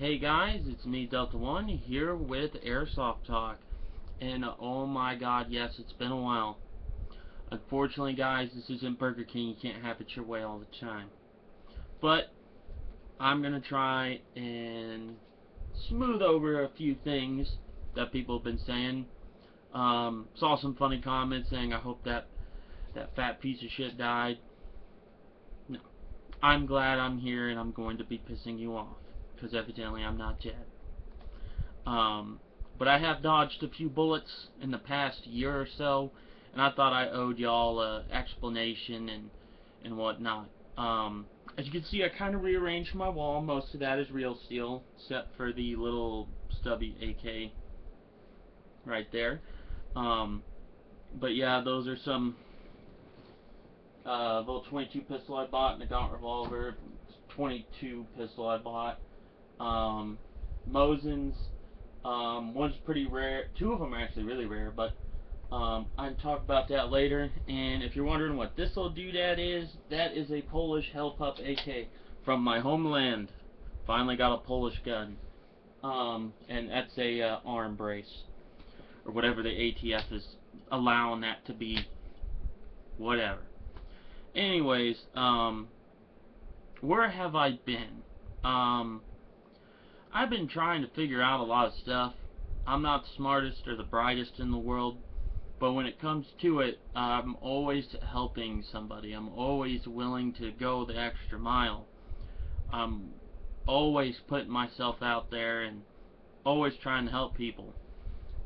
Hey guys, it's me Delta One here with Airsoft Talk, and oh my god, yes, it's been a while. Unfortunately guys, this isn't Burger King, you can't have it your way all the time. But I'm gonna try and smooth over a few things that people have been saying. Saw some funny comments saying I hope that fat piece of shit died. No, I'm glad I'm here and I'm going to be pissing you off, because evidently I'm not dead. But I have dodged a few bullets in the past year or so, and I thought I owed y'all an explanation and whatnot. As you can see, I kind of rearranged my wall. Most of that is real steel, except for the little stubby AK right there. But yeah, those are some little 22 pistol I bought and a Gaunt revolver. 22 pistol I bought. Mosin's. One's pretty rare. Two of them are actually really rare, but I can talk about that later. And if you're wondering what this little doodad is, that is a Polish Hellpup AK from my homeland. Finally got a Polish gun. And that's a arm brace, or whatever the ATF is allowing that to be. Whatever. Anyways, where have I been? I've been trying to figure out a lot of stuff. I'm not the smartest or the brightest in the world, but when it comes to it, I'm always helping somebody. I'm always willing to go the extra mile. I'm always putting myself out there and always trying to help people.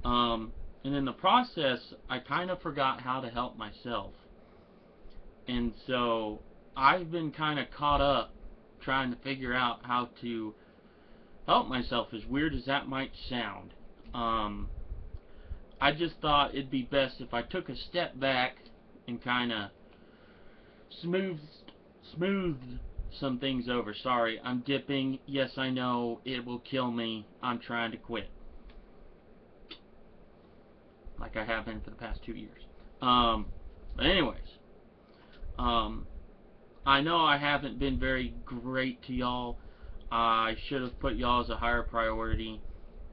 And in the process, I kind of forgot how to help myself. And so I've been kind of caught up trying to figure out how to help myself, as weird as that might sound. I just thought it'd be best if I took a step back and kind of smoothed some things over. Sorry, I'm dipping. Yes, I know, it will kill me. I'm trying to quit, like I have been for the past 2 years. But anyways, I know I haven't been very great to y'all. I should have put y'all as a higher priority.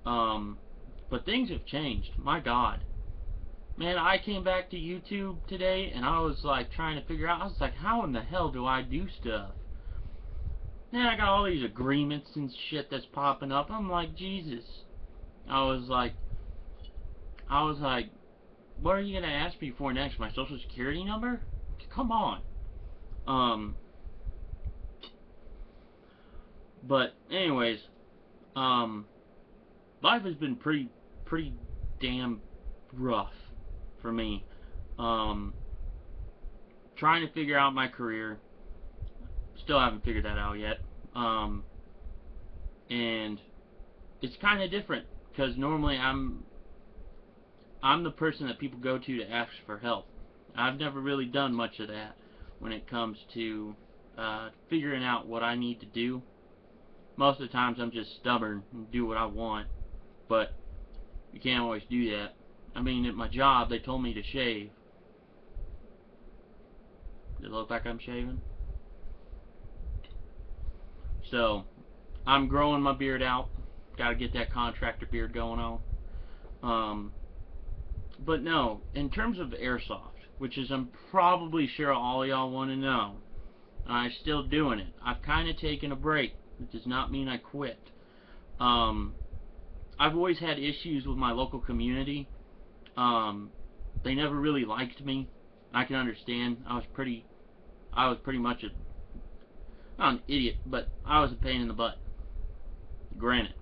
But things have changed. My God. Man, I came back to YouTube today and I was like trying to figure out, I was like, how in the hell do I do stuff? Man, I got all these agreements and shit that's popping up. I'm like, Jesus. I was like, what are you gonna ask me for next? My social security number? Come on. But anyways, life has been pretty damn rough for me. Trying to figure out my career. Still haven't figured that out yet. And it's kind of different, because normally I'm the person that people go to ask for help. I've never really done much of that when it comes to figuring out what I need to do. Most of the times I'm just stubborn and do what I want, but you can't always do that. I mean, at my job, they told me to shave. Does it look like I'm shaving? So, I'm growing my beard out. Gotta get that contractor beard going on. But no, in terms of airsoft, which is I'm probably sure all y'all want to know, I'm still doing it. I've kind of taken a break. It does not mean I quit. I've always had issues with my local community. They never really liked me. I can understand. I was pretty much not an idiot, but I was a pain in the butt. Granted,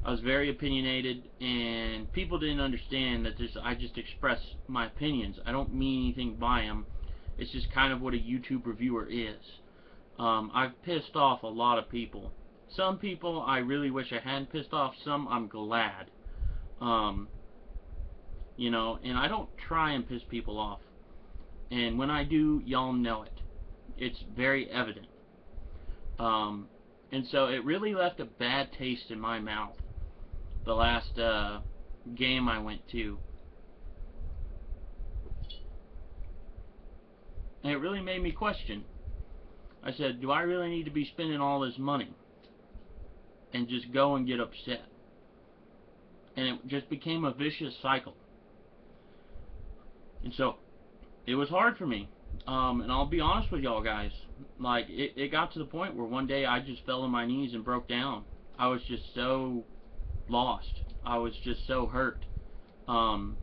I was very opinionated, and people didn't understand that I just express my opinions. I don't mean anything by them. It's just kind of what a YouTube reviewer is. I've pissed off a lot of people. Some people I really wish I hadn't pissed off. Some I'm glad. You know, and I don't try and piss people off. And when I do, y'all know it. It's very evident. And so it really left a bad taste in my mouth the last game I went to. And it really made me question. I said, do I really need to be spending all this money? and just go and get upset. And it just became a vicious cycle. And so, it was hard for me. And I'll be honest with y'all guys. Like, it got to the point where one day I just fell on my knees and broke down. I was just so lost. I was just so hurt. And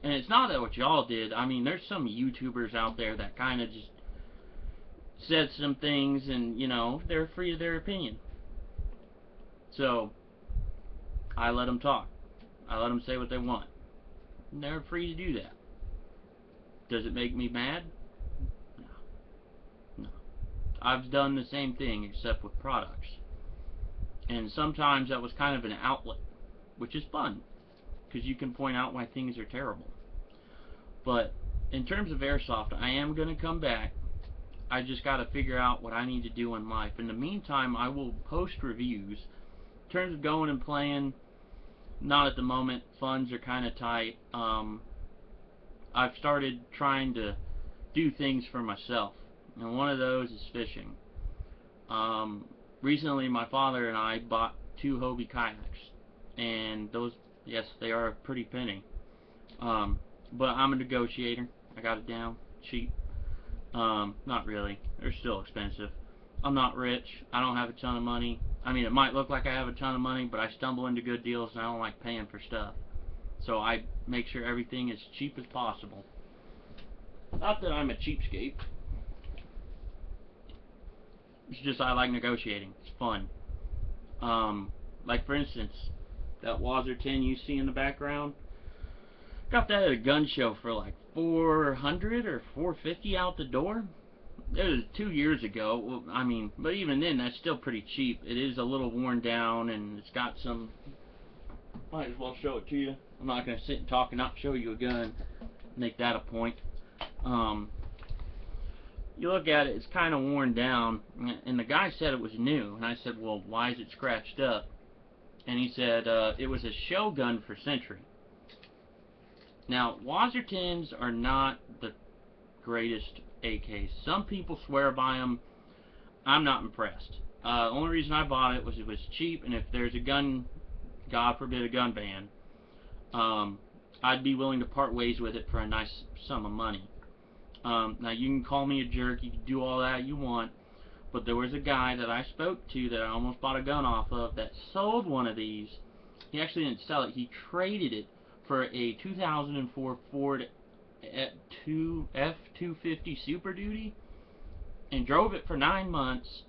it's not that what y'all did. I mean, there's some YouTubers out there that kind of just said some things and, you know, they're free of their opinion. So, I let them talk. I let them say what they want. And they're free to do that. Does it make me mad? No. I've done the same thing except with products. And sometimes that was kind of an outlet, which is fun, because you can point out why things are terrible. But in terms of airsoft, I am going to come back. I just got to figure out what I need to do in life. In the meantime, I will post reviews. In terms of going and playing, not at the moment. Funds are kind of tight. I've started trying to do things for myself, and one of those is fishing. Recently, my father and I bought 2 Hobie kayaks, and those, yes, they are a pretty penny. But I'm a negotiator. I got it down cheap. Not really. They're still expensive. I'm not rich. I don't have a ton of money. I mean, it might look like I have a ton of money, but I stumble into good deals, and I don't like paying for stuff. So I make sure everything is cheap as possible. Not that I'm a cheapskate. It's just I like negotiating. It's fun. Like for instance, that Wazer 10 you see in the background, got that at a gun show for like $400 or $450 out the door. It was 2 years ago. Well, I mean, but even then, that's still pretty cheap. It is a little worn down, and it's got some. Might as well show it to you. I'm not going to sit and talk and not show you a gun. Make that a point. You look at it, it's kind of worn down, and the guy said it was new, and I said, well, why is it scratched up? And he said it was a show gun for Century. Now, Wazer 10s are not the greatest AKs. Some people swear by them. I'm not impressed. The only reason I bought it was cheap, and if there's a gun, God forbid, a gun ban, I'd be willing to part ways with it for a nice sum of money. Now, you can call me a jerk, you can do all that you want, but there was a guy that I spoke to that I almost bought a gun off of that sold one of these. He actually didn't sell it, he traded it for a 2004 Ford F-250 Super Duty, and drove it for 9 months,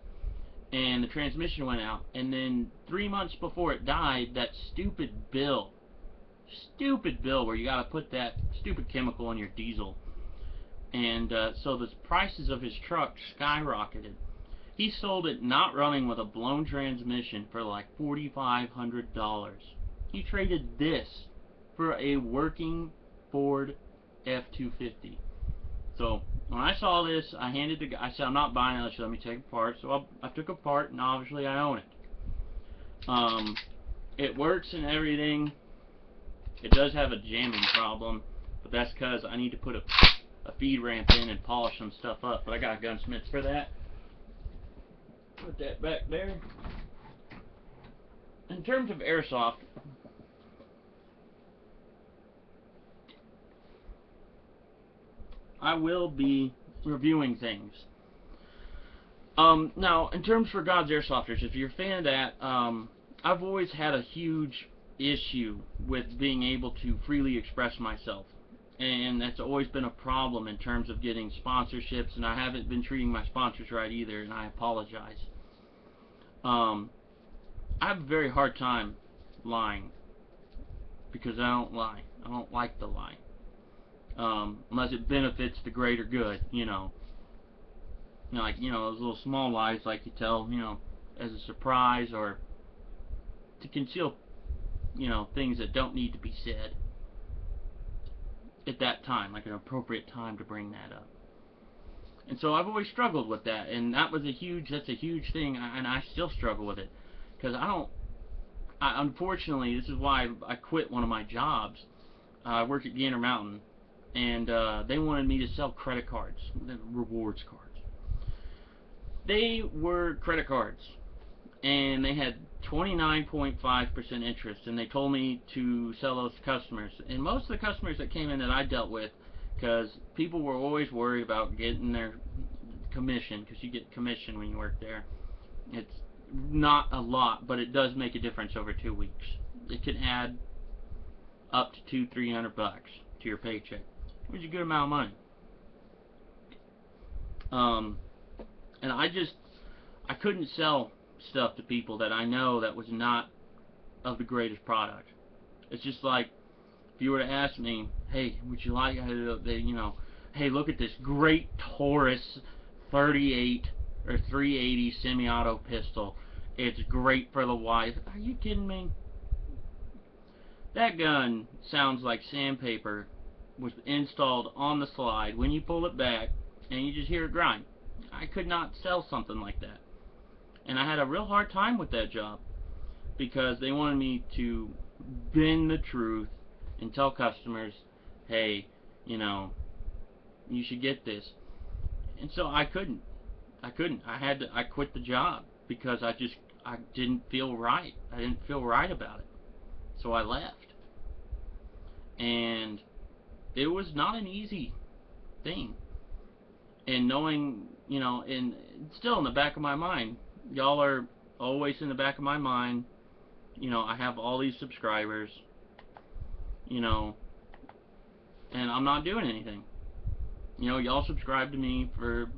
and the transmission went out, and then 3 months before it died, that stupid bill where you gotta put that stupid chemical in your diesel, and so the prices of his truck skyrocketed. He sold it not running with a blown transmission for like $4,500. He traded this for a working Ford F-250. So when I saw this, I handed the guy. I said, I'm not buying it unless you let me take it apart. So I took it apart, and obviously I own it. It works and everything. It does have a jamming problem, but that's because I need to put a feed ramp in and polish some stuff up. But I got gunsmiths for that. Put that back there. In terms of airsoft, I will be reviewing things. Now, in terms for God's Airsofters, if you're a fan of that, I've always had a huge issue with being able to freely express myself. And that's always been a problem in terms of getting sponsorships, and I haven't been treating my sponsors right either, and I apologize. I have a very hard time lying, because I don't lie. I don't like to lie. Unless it benefits the greater good, you know. Like, those little small lies like you tell, as a surprise or to conceal, things that don't need to be said at that time, like an appropriate time to bring that up. And so I've always struggled with that, and that's a huge thing, and I still struggle with it, because unfortunately, this is why I quit one of my jobs. I work at Gander Mountain, and they wanted me to sell credit cards, rewards cards. They were credit cards, and they had 29.5% interest, and they told me to sell those to customers. And most of the customers that came in that I dealt with, because people were always worried about getting their commission, because you get commission when you work there. It's not a lot, but it does make a difference over 2 weeks. It can add up to $200-300 to your paycheck, which is a good amount of money. And I couldn't sell stuff to people that I know that was not of the greatest product. It's just like if you were to ask me, hey, would you like, hey, look at this great Taurus 38 or 380 semi-auto pistol. It's great for the wife. Are you kidding me? That gun sounds like sandpaper was installed on the slide when you pull it back and you just hear it grind. I could not sell something like that. And I had a real hard time with that job because they wanted me to bend the truth and tell customers, hey, you should get this. And so I couldn't. I quit the job because I didn't feel right. I didn't feel right about it. So I left. And it was not an easy thing. And knowing, and still in the back of my mind, y'all are always in the back of my mind. I have all these subscribers, and I'm not doing anything. Y'all subscribe to me for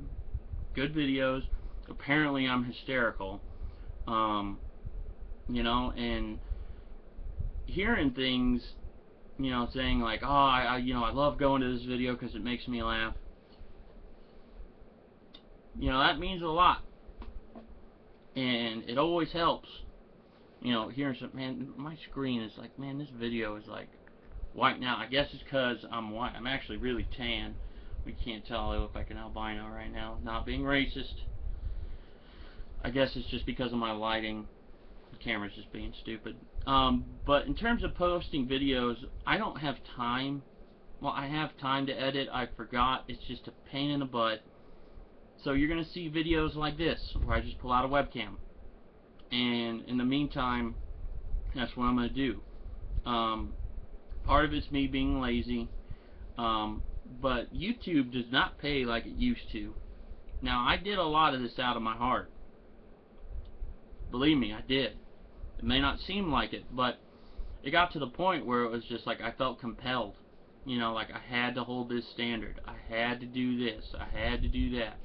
good videos. Apparently I'm hysterical. And hearing things, saying like, oh, I love going to this video because it makes me laugh. That means a lot. And it always helps. Hearing some, man, my screen is like, man, this video is like white now. I guess it's because I'm white. I'm actually really tan. We can't tell. I look like an albino right now. Not being racist. I guess it's just because of my lighting. The camera's just being stupid. But in terms of posting videos, I don't have time. Well, I have time to edit. I forgot. It's just a pain in the butt. So you're going to see videos like this, where I just pull out a webcam. And in the meantime, that's what I'm going to do. Part of it's me being lazy. But YouTube does not pay like it used to. Now, I did a lot of this out of my heart. Believe me, I did. It may not seem like it, but it got to the point where it was just like I felt compelled. Like I had to hold this standard. I had to do this. I had to do that.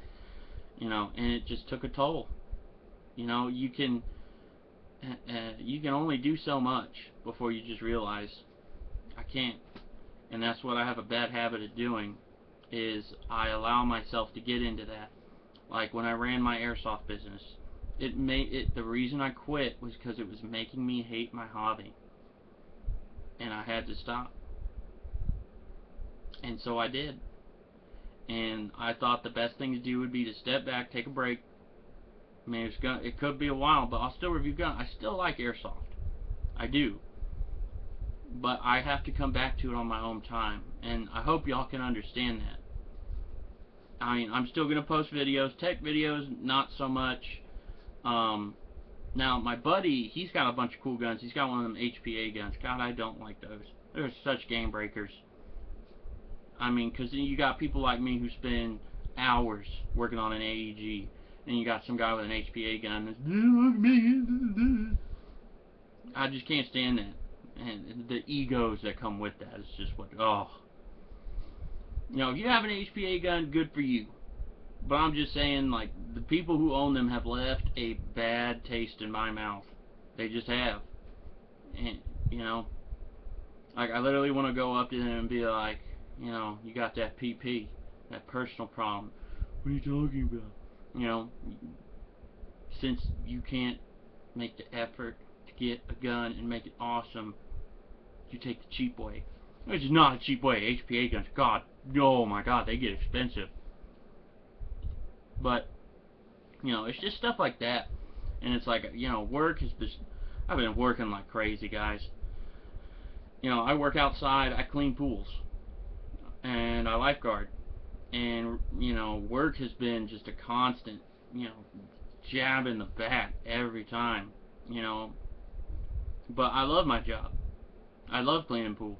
And it just took a toll. You can only do so much before you just realize I can't. And that's what I have a bad habit of doing, is I allow myself to get into that. Like when I ran my airsoft business, the reason I quit was because it was making me hate my hobby. And I had to stop. And so I did. And I thought the best thing to do would be to step back, take a break. I mean, it could be a while, but I'll still review guns. I still like airsoft. I do. But I have to come back to it on my own time. And I hope y'all can understand that. I mean, I'm still going to post videos. Tech videos, not so much. Now, my buddy, he's got a bunch of cool guns. He's got one of them HPA guns. God, I don't like those. They're such game breakers. I mean, because you got people like me who spend hours working on an AEG. And you got some guy with an HPA gun that's, look at me. I just can't stand that. And the egos that come with that is just what, oh. If you have an HPA gun, good for you. But I'm just saying, like, the people who own them have left a bad taste in my mouth. They just have. And, like, I literally want to go up to them and be like, you got that PP, that personal problem. What are you talking about? Since you can't make the effort to get a gun and make it awesome, you take the cheap way. Which is not a cheap way. HPA guns, God, oh my God, they get expensive. But, it's just stuff like that. And it's like, work has just, I've been working like crazy, guys. I work outside, I clean pools. And I lifeguard. And, work has been just a constant, jab in the back every time. you know. But I love my job. I love cleaning pools.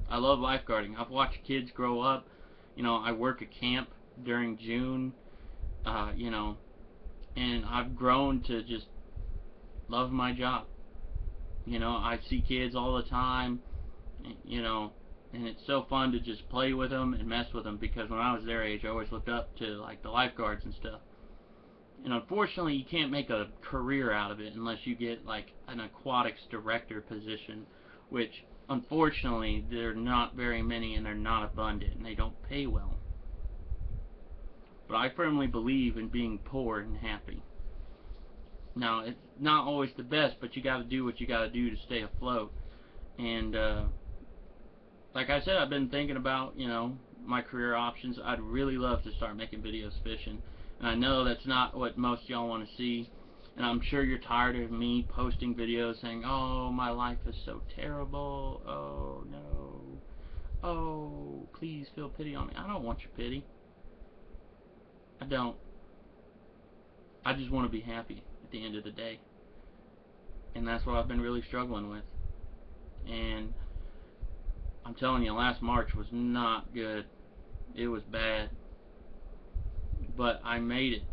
I love lifeguarding. I've watched kids grow up. You know, I work at camp during June, you know, and I've grown to just love my job. You know, I see kids all the time, you know, and it's so fun to just play with them and mess with them, because when I was their age, I always looked up to like the lifeguards and stuff. And unfortunately, you can't make a career out of it unless you get like an aquatics director position, which unfortunately there are not very many, and they're not abundant, and they don't pay well. But I firmly believe in being poor and happy. Now, it's not always the best, but you got to do what you got to do to stay afloat. And like I said, I've been thinking about, you know, my career options. I'd really love to start making videos fishing, and I know that's not what most y'all want to see. And I'm sure you're tired of me posting videos saying, "Oh, my life is so terrible. Oh no. Oh, please feel pity on me." I don't want your pity. I don't. I just want to be happy at the end of the day. And that's what I've been really struggling with. And I'm telling you, last March was not good. It was bad. But I made it.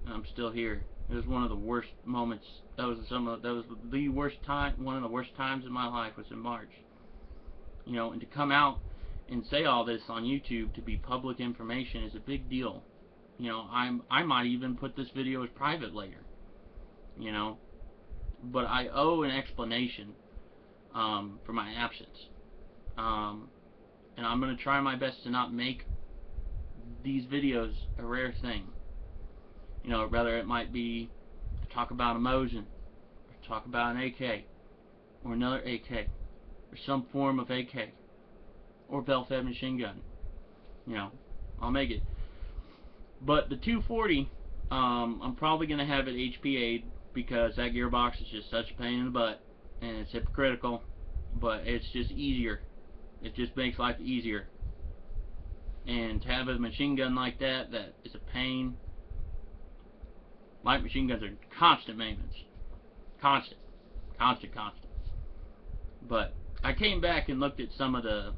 And I'm still here. It was one of the worst moments. That was the worst time. One of the worst times in my life was in March. You know, and to come out and say all this on YouTube to be public information is a big deal. You know, I might even put this video as private later. You know, but I owe an explanation for my absence. And I'm going to try my best to not make these videos a rare thing. You know, whether it might be to talk about a Mosin, or talk about an AK, or another AK, or some form of AK, or bell-fed machine gun. You know, I'll make it. But the 240, I'm probably going to have it HPA'd, because that gearbox is just such a pain in the butt, and it's hypocritical, but it's just easier. It just makes life easier. And to have a machine gun like that, that is a pain. Light machine guns are constant maintenance. Constant. But I came back and looked at some of the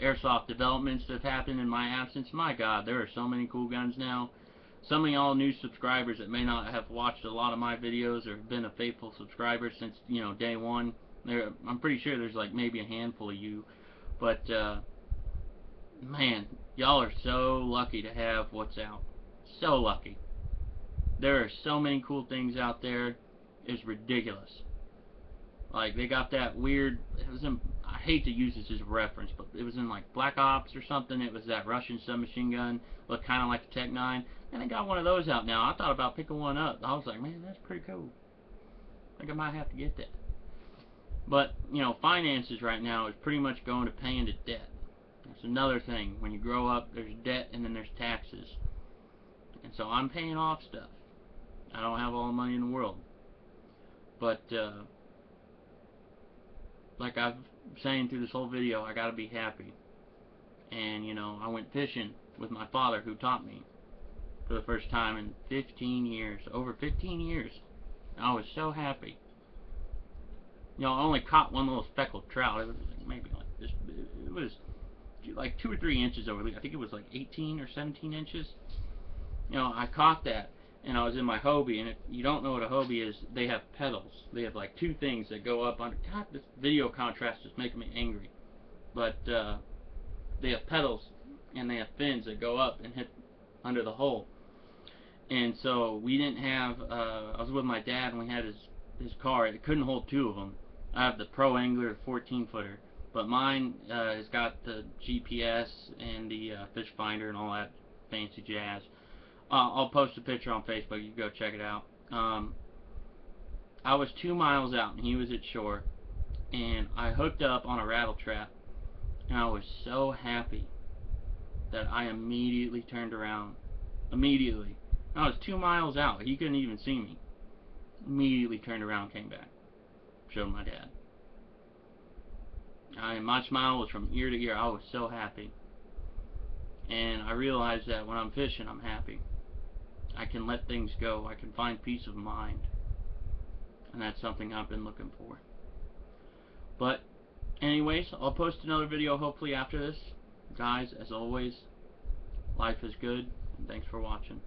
airsoft developments that have happened in my absence. My God, there are so many cool guns now. Some of y'all new subscribers that may not have watched a lot of my videos or been a faithful subscriber since, you know, day one. I'm pretty sure there's like maybe a handful of you. But, man, y'all are so lucky to have what's out. So lucky. There are so many cool things out there. It's ridiculous. Like, they got that weird, it was in, I hate to use this as a reference, but it was in like Black Ops or something. It was that Russian submachine gun, looked kind of like a Tech 9. And they got one of those out now. I thought about picking one up. I was like, man, that's pretty cool. I think I might have to get that. But, you know, finances right now is pretty much going to pay into debt. That's another thing. When you grow up, there's debt and then there's taxes. And so I'm paying off stuff. I don't have all the money in the world. But, like I've been saying through this whole video, I gotta be happy. And, you know, I went fishing with my father, who taught me for the first time in 15 years. Over 15 years. I was so happy. You know, I only caught one little speckled trout. It was like maybe like this. It was like 2 or 3 inches over. I think it was like 18 or 17 inches. You know, I caught that, and I was in my Hobie. And if you don't know what a Hobie is, they have pedals. They have like 2 things that go up under. God, this video contrast is making me angry. But they have pedals, and they have fins that go up and hit under the hole. And so we didn't have. I was with my dad, and we had his car. It couldn't hold 2 of them. I have the Pro Angler 14-footer, but mine has got the GPS and the fish finder and all that fancy jazz. I'll post a picture on Facebook. You can go check it out. I was 2 miles out, and he was at shore, and I hooked up on a rattle trap, and I was so happy that I immediately turned around. Immediately. I was 2 miles out. He couldn't even see me. Immediately turned around, came back, showed my dad. My smile was from ear to ear. I was so happy. And I realized that when I'm fishing, I'm happy. I can let things go. I can find peace of mind. and that's something I've been looking for. But anyways, I'll post another video hopefully after this. Guys, as always, life is good, and thanks for watching.